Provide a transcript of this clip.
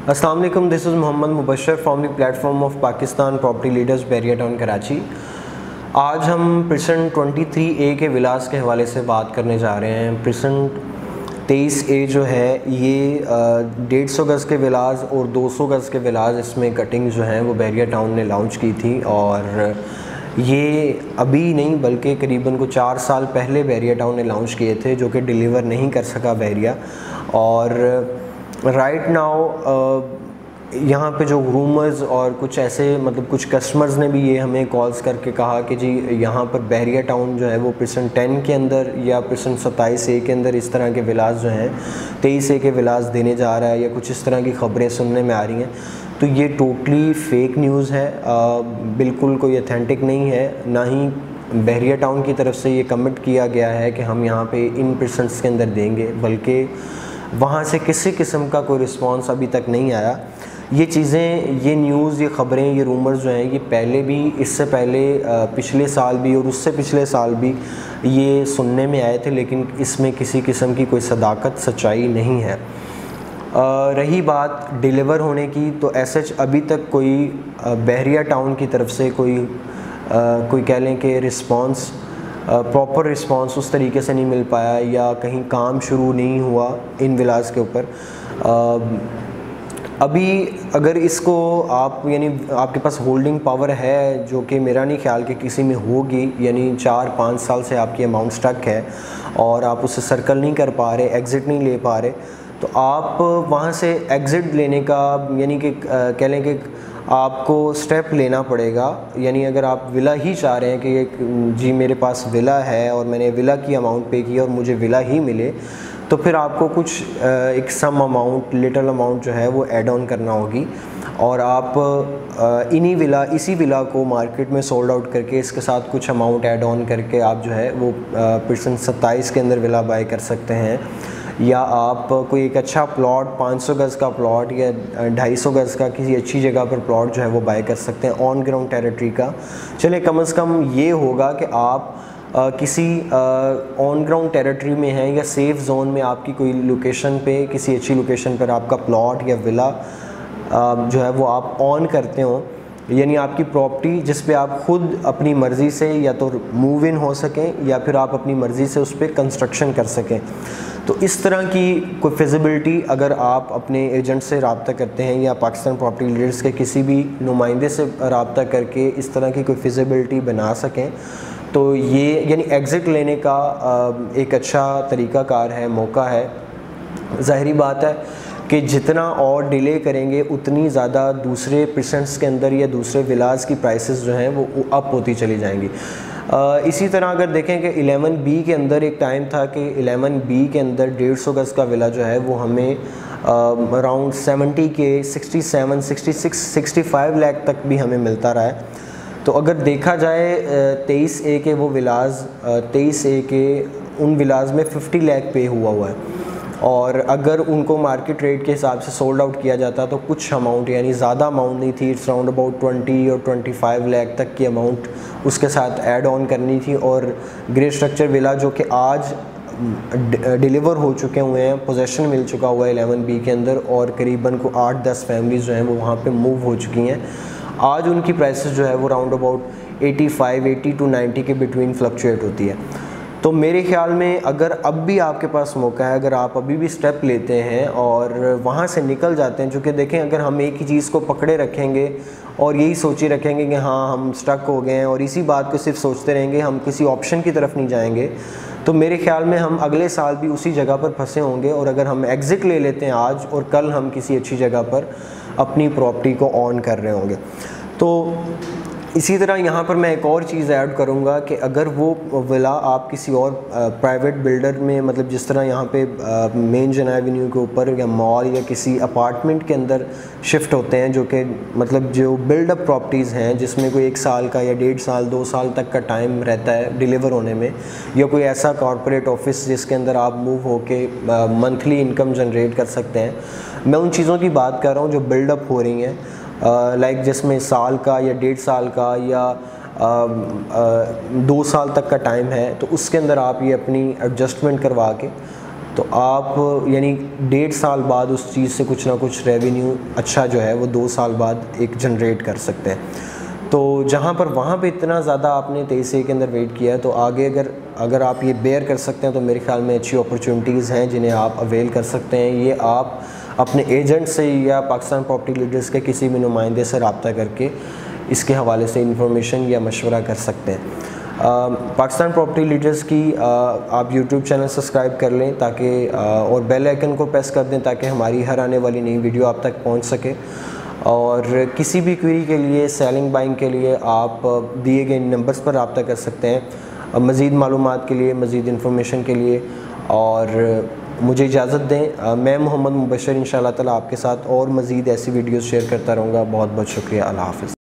अस्सलाम वालेकुम, this is Mohammad Mubashar from the platform of Pakistan property leaders Bahria town Karachi. आज हम प्रिसेंट 23A के विलास के हवाले से बात करने जा रहे हैं। प्रिसेंट 23A जो है ये 150 गज़ के विलास और 200 गज़ के विलास, इसमें कटिंग जो हैं वो बैरिया टाउन ने लॉन्च की थी और ये अभी नहीं बल्कि करीबन को 4 साल पहले बैरिया टाउन ने लॉन्च किए थे, जो कि डिलीवर नहीं कर सका बैरिया। और राइट नाउ यहाँ पे जो रूमर्स और कुछ ऐसे मतलब कुछ कस्टमर्स ने भी ये हमें कॉल्स करके कहा कि जी यहाँ पर बैरिया टाउन जो है वो प्रिसेंट 10 के अंदर या प्रिसेंट 27A के अंदर इस तरह के विलास जो हैं 23A के विलास देने जा रहा है या कुछ इस तरह की ख़बरें सुनने में आ रही हैं। तो ये टोटली फेक न्यूज़ है, बिल्कुल कोई अथेंटिक नहीं है। ना ही बैरिया टाउन की तरफ से ये कमिट किया गया है कि हम यहाँ पे इन परसेंट्स के अंदर देंगे, बल्कि वहाँ से किसी किस्म का कोई रिस्पांस अभी तक नहीं आया। ये चीज़ें, ये न्यूज़, ये ख़बरें, ये रूमर्स जो हैं ये पहले भी, इससे पहले पिछले साल भी और उससे पिछले साल भी ये सुनने में आए थे, लेकिन इसमें किसी किस्म की कोई सदाकत, सच्चाई नहीं है। रही बात डिलीवर होने की, तो ऐसे अभी तक कोई बैरिया टाउन की तरफ से कोई कह लें कि रिस्पांस, प्रॉपर रिस्पांस उस तरीके से नहीं मिल पाया या कहीं काम शुरू नहीं हुआ इन विलास के ऊपर। अभी अगर इसको आप यानी आपके पास होल्डिंग पावर है, जो कि मेरा नहीं ख्याल कि किसी में होगी, यानी 4-5 साल से आपकी अमाउंट स्टक है और आप उससे सर्कल नहीं कर पा रहे, एग्ज़िट नहीं ले पा रहे, तो आप वहाँ से एग्ज़िट लेने का यानी कि कह लें कि आपको स्टेप लेना पड़ेगा। यानी अगर आप विला ही चाह रहे हैं कि जी मेरे पास विला है और मैंने विला की अमाउंट पे की और मुझे विला ही मिले, तो फिर आपको कुछ एक सम अमाउंट, लिटल अमाउंट जो है वो ऐड ऑन करना होगी और आप इसी विला को मार्केट में सोल्ड आउट करके इसके साथ कुछ अमाउंट ऐड ऑन करके आप जो है वो परसेंट 27 के अंदर विला बाय कर सकते हैं। या आप कोई एक अच्छा प्लॉट, 500 गज़ का प्लॉट या 250 गज़ का किसी अच्छी जगह पर प्लॉट जो है वो बाय कर सकते हैं ऑन ग्राउंड टेरिटरी का। चले कम से कम ये होगा कि आप किसी ऑन ग्राउंड टेरिटरी में हैं या सेफ़ जोन में आपकी कोई लोकेशन पे, किसी अच्छी लोकेशन पर आपका प्लॉट या विला जो है वो आप ऑन करते हो, यानी आपकी प्रॉपर्टी जिस पे आप खुद अपनी मर्ज़ी से या तो मूव इन हो सकें या फिर आप अपनी मर्ज़ी से उस पर कंस्ट्रक्शन कर सकें। तो इस तरह की कोई फिजिबिलिटी अगर आप अपने एजेंट से रब्ता करते हैं या पाकिस्तान प्रॉपर्टी लीडर्स के किसी भी नुमाइंदे से रब्ता करके इस तरह की कोई फिजिबिलिटी बना सकें, तो ये यानी एग्ज़िट लेने का एक अच्छा तरीक़ाकार है, मौका है। ज़ाहिरी बात है कि जितना और डिले करेंगे उतनी ज़्यादा दूसरे परसेंट्स के अंदर या दूसरे विलास की प्राइसेस जो हैं वो अप होती चली जाएंगी। इसी तरह अगर देखें कि 11B के अंदर एक टाइम था कि 11B के अंदर 150 गज़ का विला जो है वो हमें अराउंड 70 के 67, 66, 65 लाख तक भी हमें मिलता रहा है। तो अगर देखा जाए 23A के वो विलास, 23A के उन विलास में 50 लाख पे हुआ है और अगर उनको मार्केट रेट के हिसाब से सोल्ड आउट किया जाता तो कुछ अमाउंट, यानी ज़्यादा अमाउंट नहीं थी, इट्स राउंड अबाउट 20 और 25 लाख तक की अमाउंट उसके साथ ऐड ऑन करनी थी। और ग्रे स्ट्रक्चर विला जो कि आज डिलीवर हो चुके हुए हैं, पोजेशन मिल चुका हुआ है 11B के अंदर और करीबन को 8-10 फैमिलीज़ जो हैं वो वहाँ पे मूव हो चुकी हैं। आज उनकी प्राइसेस जो है वो राउंड अबाउट 80 to 90 के बिटवीन फ्लक्चुएट होती है। तो मेरे ख्याल में अगर अब भी आपके पास मौका है, अगर आप अभी भी स्टेप लेते हैं और वहाँ से निकल जाते हैं, चूँकि देखें अगर हम एक ही चीज़ को पकड़े रखेंगे और यही सोचे रखेंगे कि हाँ हम स्टक हो गए हैं और इसी बात को सिर्फ सोचते रहेंगे, हम किसी ऑप्शन की तरफ नहीं जाएंगे, तो मेरे ख्याल में हम अगले साल भी उसी जगह पर फंसे होंगे। और अगर हम एग्ज़िट ले लेते हैं आज और कल हम किसी अच्छी जगह पर अपनी प्रॉपर्टी को ऑन कर रहे होंगे। तो इसी तरह यहाँ पर मैं एक और चीज़ ऐड करूँगा कि अगर वो विला आप किसी और प्राइवेट बिल्डर में, मतलब जिस तरह यहाँ पे मेन जन एवेन्यू के ऊपर या मॉल या किसी अपार्टमेंट के अंदर शिफ्ट होते हैं, जो कि मतलब जो बिल्डअप प्रॉपर्टीज़ हैं जिसमें कोई 1 साल का या 1.5 साल 2 साल तक का टाइम रहता है डिलीवर होने में, या कोई ऐसा कॉरपोरेट ऑफिस जिसके अंदर आप मूव होके मंथली इनकम जनरेट कर सकते हैं, मैं उन चीज़ों की बात कर रहा हूँ जो बिल्डअप हो रही हैं, लाइक जिसमें साल का या 1.5 साल का या 2 साल तक का टाइम है, तो उसके अंदर आप ये अपनी एडजस्टमेंट करवा के तो आप यानी 1.5 साल बाद उस चीज़ से कुछ ना कुछ रेवेन्यू अच्छा जो है वो 2 साल बाद एक जनरेट कर सकते हैं। तो जहाँ पर वहाँ पे इतना ज़्यादा आपने 23A के अंदर वेट किया है, तो आगे अगर आप ये बेयर कर सकते हैं तो मेरे ख्याल में अच्छी अपॉर्चुनिटीज़ हैं जिन्हें आप अवेल कर सकते हैं। ये आप अपने एजेंट से या पाकिस्तान प्रॉपर्टी लीडर्स के किसी भी नुमाइंदे से रब्ता करके इसके हवाले से इंफॉर्मेशन या मशवरा कर सकते हैं। पाकिस्तान प्रॉपर्टी लीडर्स की आप यूट्यूब चैनल सब्सक्राइब कर लें ताकि और बेल आइकन को प्रेस कर दें ताकि हमारी हर आने वाली नई वीडियो आप तक पहुंच सके। और किसी भी क्वेरी के लिए, सेलिंग बाइंग के लिए आप दिए गए नंबर्स पर रब्ता कर सकते हैं मज़ीद मालूमात के लिए, मज़ीद इंफॉर्मेशन के लिए। और मुझे इजाज़त दें, मैं मोहम्मद मुबशर इंशाअल्लाह ताला आपके साथ और मज़ीद ऐसी वीडियोज़ शेयर करता रहूँगा। बहुत बहुत शुक्रिया। अल्लाह हाफ़िज़।